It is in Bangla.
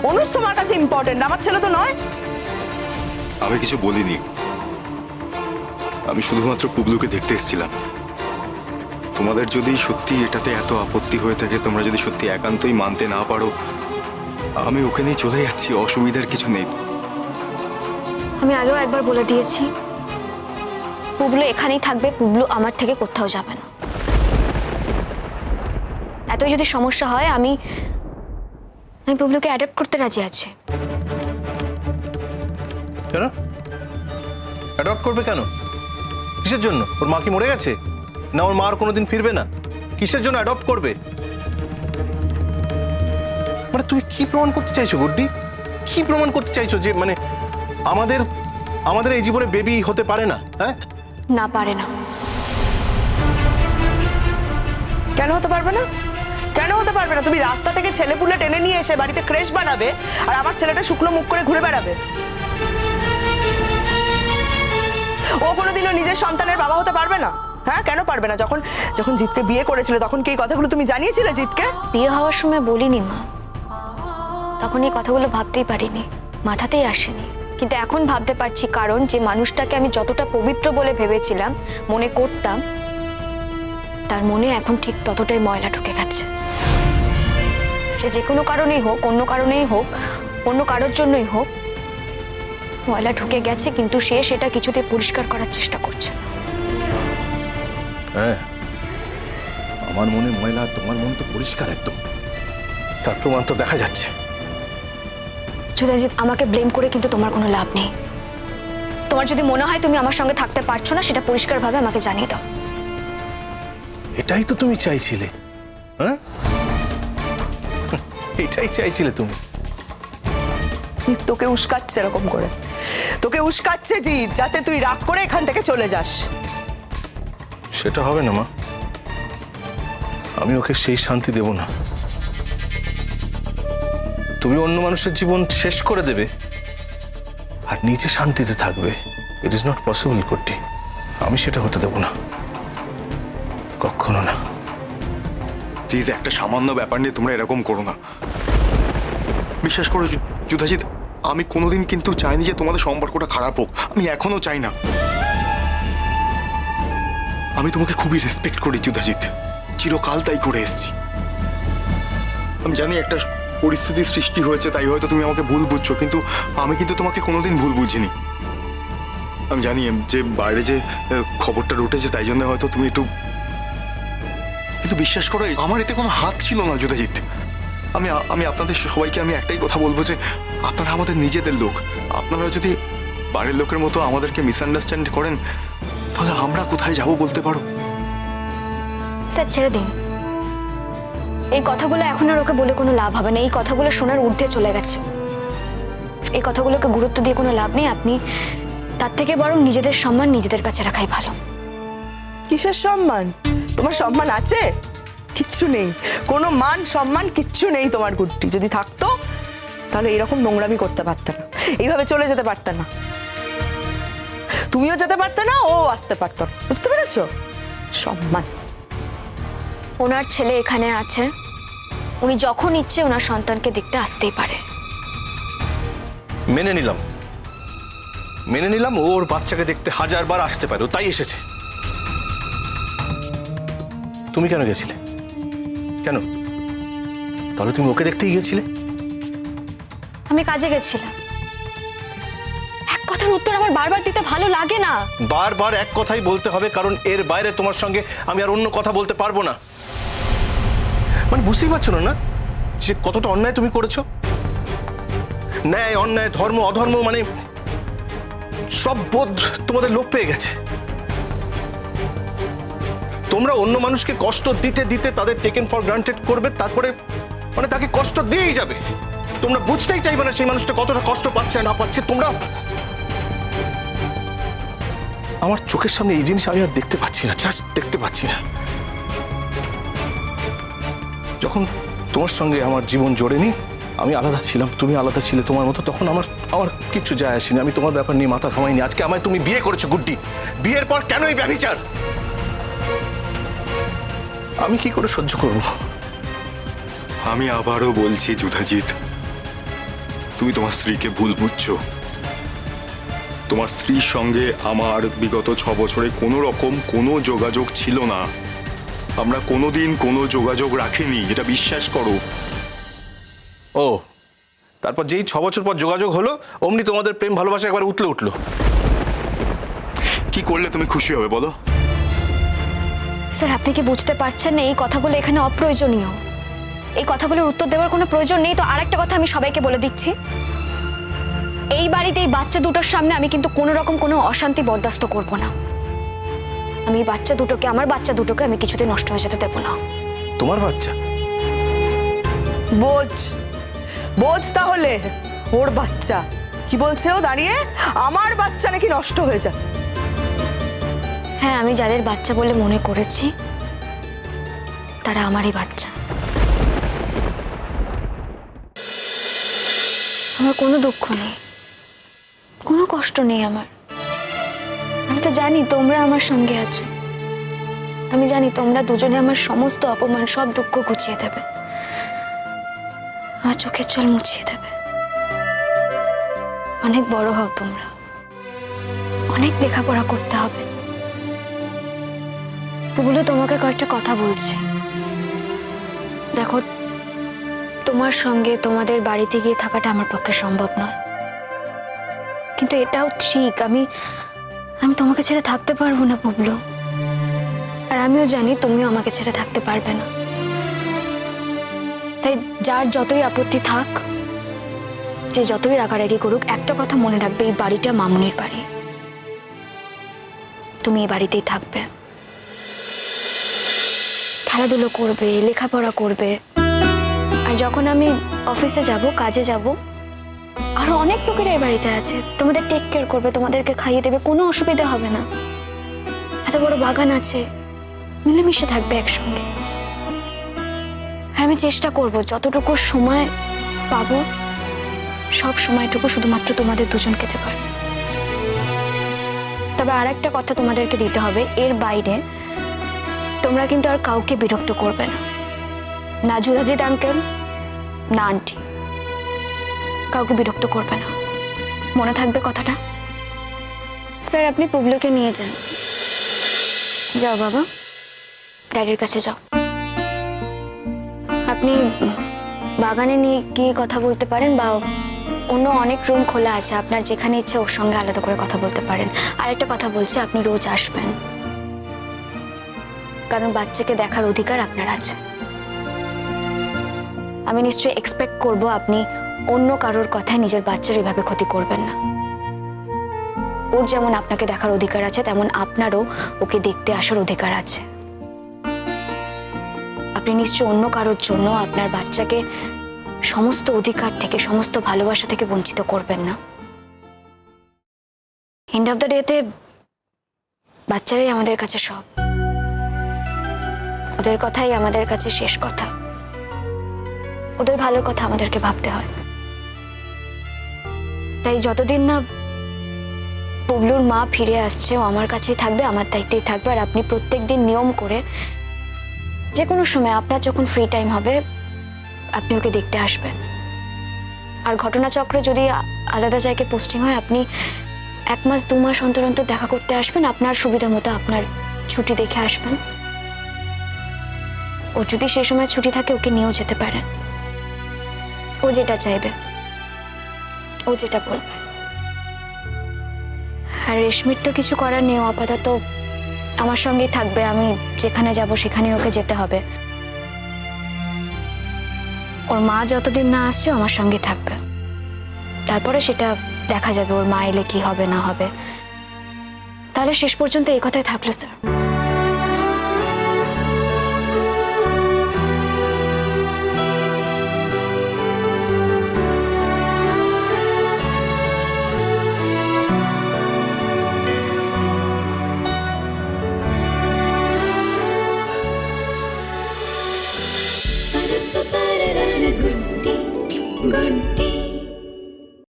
অনুজ তোমার কাছে ইম্পর্টেন্ট, আমার ছেলে তো নয়। আমি কিছু বলিনি, আমি শুধুমাত্র পুবলুকে দেখতে এসেছিলাম। তোমাদের যদি সত্যি এটাতে এত আপত্তি হয়ে থাকে, তোমরা যদি সত্যি একান্তই মানতে না পারো, আমি ওকে নিয়ে চলে যাচ্ছি, অসুবিধার কিছু নেই। আমি আগেও একবার বলে দিয়েছি, পুবলু এখানেই থাকবে, পুবলু আমার থেকে কোথাও যাবে না। এতই যদি সমস্যা হয় আমি পুবলুকে অ্যাডাপ্ট করতে রাজি আছি। কেন অ্যাডপ্ট করবে? কেন? কিসের জন্য? ওর মা কি মরে গেছে? না ওর মা আর কোনোদিন ফিরবে না? কিসের জন্য অ্যাডপ্ট করবে? মানে তুমি কি প্রমাণ করতে চাইছো গুড্ডি? কি প্রমাণ করতে চাইছো যে মানে আমাদের এই জীবনে বেবি হতে পারে না? হ্যাঁ, না, পারে না। কেন হতে পারবে না? কেন হতে পারবে না? তুমি রাস্তা থেকে ছেলেপুলে টেনে নিয়ে এসে বাড়িতে ক্রেশ বানাবে আর আমার ছেলেটা শুকনো মুখ করে ঘুরে বেড়াবে? ও কোনোদিনও নিজের সন্তানের বাবা হতে পারবে না? হ্যাঁ, কেন পারবে না? যখন যখন জিতকে বিয়ে করেছিল তখন কি এই কথাগুলো তুমি জানিয়েছিলে জিতকে? বিয়ে হওয়ার সময় বলিনি মা, তখন এই কথাগুলো ভাবতেই পারিনি, মাথাতেই আসেনি। কিন্তু এখন ভাবতে পারছি, কারণ যে মানুষটাকে আমি যতটা পবিত্র বলে ভেবেছিলাম, মনে করতাম, তার মনে এখন ঠিক ততটাই ময়লা ঢুকে গেছে। সে যে কোনো কারণেই হোক, অন্য কারণেই হোক, অন্য কারোর জন্যই হোক, ময়লা ঢুকে গেছে, কিন্তু সে সেটা কিছুতে পরিষ্কার করার চেষ্টা করছে না। হ্যাঁ, আমার মনে ময়লা, তোমার মন তো পরিষ্কার একদম। তার প্রমাণ তো দেখা যাচ্ছে। যুধাজিৎ, আমাকে ব্লেম করে কিন্তু তোমার কোনো লাভ নেই। তোমার যদি মনে হয় তুমি আমার সঙ্গে থাকতে পারছো না, সেটা পরিষ্কারভাবে আমাকে জানিয়ে দাও। এটাই তো তুমি চাইছিলে, হ্যাঁ? এটাই চাইছিলে তুমি। তোকে উস্কাচ্ছে এরকম করে, তোকে উস্কাচ্ছে জিৎ, যাতে তুই রাগ করে এখান থেকে চলে যাস। সেটা হবে না মা, আমি ওকে সেই শান্তি দেব না। তুমি অন্য মানুষের জীবন শেষ করে দেবে আর নিজে শান্তিতে থাকবে। ইট ইজ নট পসিবল গুড্ডি, আমি সেটা হতে দেব না, কখনো না। প্লিজ, একটা সামান্য ব্যাপার নিয়ে তোমরা এরকম করো না। বিশ্বাস করো যুধাজিৎ, আমি কোনোদিন কিন্তু চাইনি যে তোমাদের সম্পর্কটা খারাপ হোক, আমি এখনো চাই না। আমি তোমাকে খুবই রেসপেক্ট করি যুধাজিৎ, চিরকাল তাই করে এসেছি। আমি জানি একটা পরিস্থিতির সৃষ্টি হয়েছে, তাই হয়তো তুমি আমাকে ভুল বুঝছো, কিন্তু আমি কিন্তু তোমাকে কোনোদিন ভুল বুঝিনি। আমি জানি যে বাইরে যে খবরটা উঠেছে তাই জন্য হয়তো তুমি একটু, কিন্তু বিশ্বাস করো আমার এতে কোনো হাত ছিল না যুধাজিৎ। আমি আপনাদের সবাইকে আমি একটাই কথা বলবো যে আপনারা আমাদের নিজেদের লোক। আপনারা যদি বাড়ির লোকের মতো আমাদেরকে মিসআন্ডারস্ট্যান্ড করেন, তাহলে আমরা কোথায় যাব বলতে পারো? স্যার, ছেড়ে দিন এই কথাগুলো। এখন আর ওকে বলে কোনো লাভ হবে না। এই কথাগুলো শোনার ঊর্ধ্বে চলে গেছে। এই কথাগুলোকে গুরুত্ব দিয়ে কোনো লাভ নেই। আপনি তার থেকে বরং নিজেদের সম্মান নিজেদের কাছে রাখাই ভালো। কিসের সম্মান? তোমার সম্মান আছে? কিচ্ছু নেই, কোনো মান সম্মান কিচ্ছু নেই তোমার গুড্ডি। যদি থাকতো তাহলে এরকম নোংরামি করতে পারতে না, এইভাবে চলে যেতে পারতে না। তুমিও যেতে পারতে না, ও আসতে পারতো না। বুঝতে পেরেছো? সম্মান। ওনার ছেলে এখানে আছে, উনি যখন ইচ্ছে ওনার সন্তানকে দেখতে আসতেই পারে। মেনে নিলাম ওর বাচ্চাকে দেখতে 1000 বার আসতে পারে, ও তাই এসেছে। তুমি কেন গেছিলে? কেন? তাহলে তুমি ওকে দেখতেই গিয়েছিলে? আমি কাজে গেছিলাম। এক কথার উত্তর আমার বারবার দিতে ভালো লাগে না। বারবার এক কথাই বলতে হবে, কারণ এর বাইরে তোমার সঙ্গে আমি আর অন্য কথা বলতে পারবো না। মানে বুঝতেই পারছো না যে কতটা অন্যায় তুমি করেছো? ন্যায়, অন্যায়, ধর্ম, অধর্ম, মানে সব বোধ তোমাদের লোপ পেয়ে গেছে। তোমরা অন্য মানুষকে কষ্ট দিতে দিতে তাদের টেকেন ফর গ্রান্টেড করবে, তারপরে মানে তাকে কষ্ট দিয়েই যাবে। তোমরা বুঝতেই চাইবে না সেই মানুষটা কতটা কষ্ট পাচ্ছে না পাচ্ছে। তোমরা, আমার চোখের সামনে এই জিনিস আমি আর দেখতে পাচ্ছি না, জাস্ট দেখতে পাচ্ছি না। যখন তোমার সঙ্গে আমার জীবন জোড়েনি, আমি আলাদা ছিলাম, তুমি আলাদা ছিলে তোমার মতো, তখন আমার কিচ্ছু যায় আসেনি। আমি তোমার ব্যাপার নিয়ে মাথা ঘামাইনি। আজকে আমায় তুমি বিয়ে করেছো গুড্ডি, বিয়ের পর কেন এই ব্যভিচার? আমি কি করে সহ্য করব? আমি আবারও বলছি যুধাজিৎ, তুমি তোমার স্ত্রীকে ভুল বুঝছো। তোমার স্ত্রীর সঙ্গে আমার বিগত 6 বছরে কোনো রকম কোনো যোগাযোগ ছিল না। আমরা কোনোদিন কোনো যোগাযোগ রাখিনি, এটা বিশ্বাস করো। ও, তারপর যেই 6 বছর পর যোগাযোগ হলো অমনি তোমাদের প্রেম ভালোবাসা একবার উঠলো। কি করলে তুমি খুশি হবে বলো? স্যার, আপনি কি বুঝতে পারছেন না এই কথাগুলো এখানে অপ্রয়োজনীয়? এই কথাগুলোর উত্তর দেওয়ার কোনো প্রয়োজন নেই। তো আরেকটা কথা আমি সবাইকে বলে দিচ্ছি, এই বাড়িতে এই বাচ্চা দুটোর সামনে আমি কিন্তু কোনো রকম কোনো অশান্তি বরদাস্ত করব না। আমি এই বাচ্চা দুটোকে, আমার বাচ্চা দুটোকে আমি কিছুতেই নষ্ট হয়ে যেতে দেবো না। তোমার বাচ্চা? বোঝ বোঝ তাহলে, ওর বাচ্চা। কি বলছে ও দাঁড়িয়ে? আমার বাচ্চা নাকি নষ্ট হয়ে যায়। হ্যাঁ, আমি যাদের বাচ্চা বলে মনে করেছি তারা আমারই বাচ্চা। আমার কোনো দুঃখ নেই, কোনো কষ্ট নেই আমার। আমি তো জানি তোমরা আমার সঙ্গে আছো। আমি জানি তোমরা দুজনে আমার সমস্ত অপমান, সব দুঃখ ঘুচিয়ে দেবে, আমার চোখের জল মুছিয়ে দেবে। অনেক বড় হও তোমরা, অনেক লেখাপড়া করতে হবে। বুবলু, তোমাকে কয়েকটা কথা বলছি। দেখো, তোমার সঙ্গে তোমাদের বাড়িতে গিয়ে থাকাটা আমার পক্ষে সম্ভব নয়, কিন্তু এটাও ঠিক আমি তোমাকে ছেড়ে থাকতে পারবো না বুবলু। আর আমিও জানি তুমিও আমাকে ছেড়ে থাকতে পারবে না। তাই যার যতই আপত্তি থাক, যে যতই রাগারাগি করুক, একটা কথা মনে রাখবে, এই বাড়িটা মামুনির বাড়ি। তুমি এই বাড়িতেই থাকবে, খেলাধুলো করবে, লেখাপড়া করবে। আর যখন আমি অফিসে যাব, কাজে যাব, আরো অনেক লোকেরা এই বাড়িতে আছে, তোমাদের টেক কেয়ার করবে, তোমাদেরকে খাইয়ে দেবে, কোনো অসুবিধা হবে না। এত বড় বাগান আছে, মিলেমিশে থাকবে একসঙ্গে। আর আমি চেষ্টা করব যতটুকু সময় পাবো, সব সময়টুকু শুধুমাত্র তোমাদের দুজনকে দেব। তবে আর একটা কথা তোমাদেরকে দিতে হবে, এর বাইরে তোমরা কিন্তু আর কাউকে বিরক্ত করবে না। না জুদাজিৎ আঙ্কেল, না আন্টি, কাউকে বিরক্ত করবে না। মনে থাকবে কথাটা? স্যার, আপনি পুবলুকে নিয়ে যান। যাও বাবা, ড্যাডির কাছে যাও। আপনি বাগানে নিয়ে গিয়ে কথা বলতে পারেন, বা অন্য অনেক রুম খোলা আছে, আপনার যেখানে ইচ্ছে ওর সঙ্গে আলাদা করে কথা বলতে পারেন। আর একটা কথা বলছি, আপনি রোজ আসবেন, কারণ বাচ্চাকে দেখার অধিকার আপনার আছে। আমি নিশ্চয়ই এক্সপেক্ট করব আপনি অন্য কারোর কথায় নিজের বাচ্চার এভাবে ক্ষতি করবেন না। ওর যেমন আপনাকে দেখার অধিকার আছে, তেমন আপনারও ওকে দেখতে আসার অধিকার আছে। আপনি নিশ্চয়ই অন্য কারোর জন্য আপনার বাচ্চাকে সমস্ত অধিকার থেকে, সমস্ত ভালোবাসা থেকে বঞ্চিত করবেন না। এন্ড অফ দ্য ডেতে বাচ্চারাই আমাদের কাছে সব, ওদের কথাই আমাদের কাছে শেষ কথা। ওদের ভালোর কথা আমাদেরকে ভাবতে হয়। তাই যতদিন না বুবলুর মা ফিরে আসছে, ও আমার কাছেই থাকবে, আমার দায়িত্বেই থাকবে। আর আপনি প্রত্যেকদিন নিয়ম করে যে কোনো সময় আপনার যখন ফ্রি টাইম হবে আপনি ওকে দেখতে আসবেন। আর ঘটনাচক্রে যদি আলাদা জায়গায় পোস্টিং হয়, আপনি 1 মাস 2 মাস অন্তর অন্তর দেখা করতে আসবেন, আপনার সুবিধা মতো আপনার ছুটি দেখে আসবেন। ও যদি সেই সময় ছুটি থাকে, ওকে নিয়েও যেতে পারেন। ও যেটা চাইবে, ও যেটা বলবে। আর রেশমির তো কিছু করার নেই, আপাতত আমার সঙ্গেই থাকবে। আমি যেখানে যাব সেখানে ওকে যেতে হবে। ওর মা যতদিন না আসছে আমার সঙ্গে থাকবে, তারপরে সেটা দেখা যাবে ওর মা এলে কি হবে না হবে। তাহলে শেষ পর্যন্ত এই কথাই থাকলো স্যার।